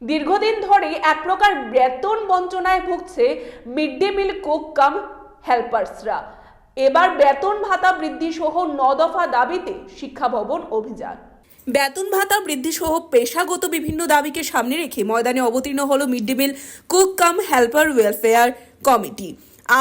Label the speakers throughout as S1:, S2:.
S1: দীর্ঘদিন ধরে এক প্রকার বেতন বঞ্চনায় ভুগছে mid day meal cook cum হেল্পার্সরা। এবার বেতন ভাতা বৃদ্ধি সহ 9 দফা দাবিতে শিক্ষা ভবন অভিযান। বেতন ভাতা বৃদ্ধি সহ পেশাগত বিভিন্ন দাবিকে সামনে রেখে ময়দানে অবতীর্ণ হলো মিড ডে মিল কুক কাম হেল্পার ওয়েলফেয়ার কমিটি।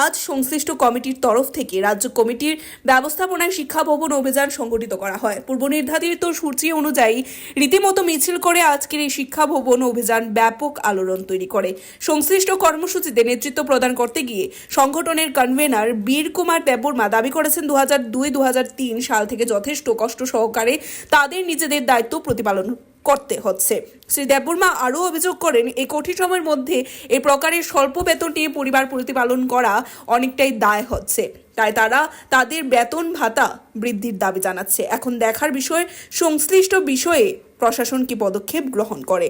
S1: আজ সংশ্লিষ্ট কমিটির তরফ থেকে রাজ্য কমিটির ব্যবস্থাপনায় শিক্ষা ভবন অভিযান সংগঠিত করা হয়। পূর্ব নির্ধারিত সূচি অনুযায়ী রীতিমতো মিছিল করে আজকের এই শিক্ষা ভবন অভিযান ব্যাপক আলোড়ন তৈরি করে। সংশ্লিষ্ট কর্মসূচিতে নেতৃত্ব প্রদান করতে গিয়ে সংগঠনের কনভেনার বীর কুমার দেববর্মা দাবি করেছেন 2002-2003 সাল থেকে যথেষ্ট কষ্ট সহকারে তাদের নিজেদের দায়িত্ব প্রতিপালন করতে হচ্ছে। শ্রী দেববর্মা আরও অভিযোগ করেন, এই কঠিন সময়ের মধ্যে এই প্রকারের স্বল্প বেতন নিয়ে পরিবার প্রতিপালন করা অনেকটাই দায় হচ্ছে, তাই তারা তাদের বেতন ভাতা বৃদ্ধির দাবি জানাচ্ছে। এখন দেখার বিষয় সংশ্লিষ্ট বিষয়ে প্রশাসন কি পদক্ষেপ গ্রহণ করে।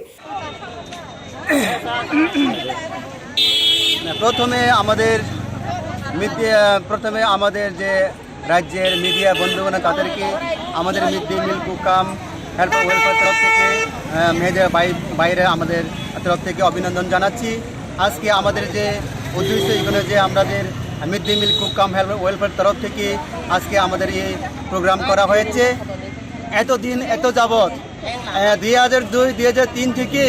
S2: প্রথমে আমাদের যে রাজ্যের মিডিয়া বন্ধুগণ তাদেরকে আমাদের মিড ডে মিল কুক কাম হেল্পার ওয়েলফেয়ার তরফ থেকে মেয়েদের বাইরে আমাদের তরফ থেকে অভিনন্দন জানাচ্ছি। আজকে আমাদের যে উদ্দেশ্য এখানে যে আমাদের মিড ডে মিল কুক কাম হেল্পার ওয়েলফেয়ার তরফ থেকে আজকে আমাদের এই প্রোগ্রাম করা হয়েছে। এত যাবৎ 2002-2003 থেকে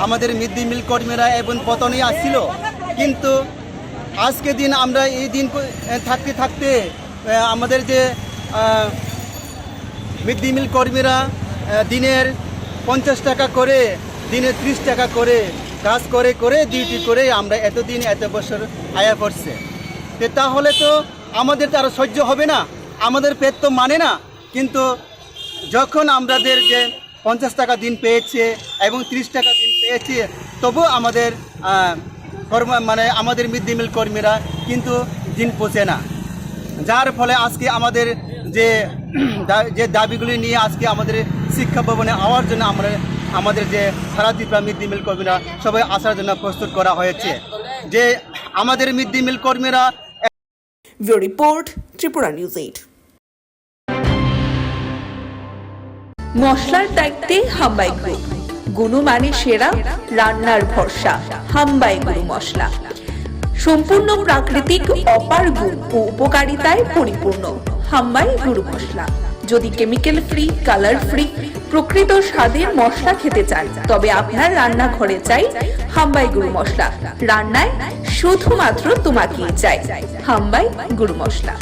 S2: আমাদের মিড ডে মিল কর্মীরা এবং পতনে আসছিল, কিন্তু আজকে দিন আমরা এই দিন থাকতে আমাদের যে মিড ডে মিল কর্মীরা দিনের 50 টাকা করে, দিনে 30 টাকা করে কাজ করে ডিউটি করে আমরা এতদিন এত বছর আয়া করছে। তাহলে তো আমাদের তো আরও সহ্য হবে না, আমাদের পেট তো মানে না। কিন্তু যখন আমাদের যে 50 টাকা দিন পেয়েছে এবং 30 টাকা দিন পেয়েছে, তবু আমাদের আমাদের মিড ডে মিল কর্মীরা কিন্তু দিন পৌঁছে না। যার ফলে আজকে আমাদের যে দাবিগুলি নিয়ে আজকে আমাদের শিক্ষা ভবনে আওয়ার জন্য আমাদের যে সারা ত্রিপুরা মিড ডে মিল কর্মীরা সবাই আসার জন্য প্রস্তুত করা হয়েছে। যে আমাদের মিড ডে মিল কর্মীরা
S1: রিপোর্ট ত্রিপুরা নিউজ 8। মশলার দায়িত্বে হাম্বাই গ্রুপ, গুণমানে সেরা, রান্নার ভরসা। হাম্বাই গুরু মশলা সম্পূর্ণ প্রাকৃতিক, অপার গুণ ও উপকারিতায় পরিপূর্ণ। হাম্বাই গুরু মশলা। যদি কেমিক্যাল ফ্রি, কালার ফ্রি, প্রকৃত স্বাদের মশলা খেতে চান, তবে আপনার রান্নাঘরে চাই হাম্বাই গুরু মশলা। রান্নায় শুধুমাত্র তোমাকেই চাই হাম্বাই গুরু মশলা।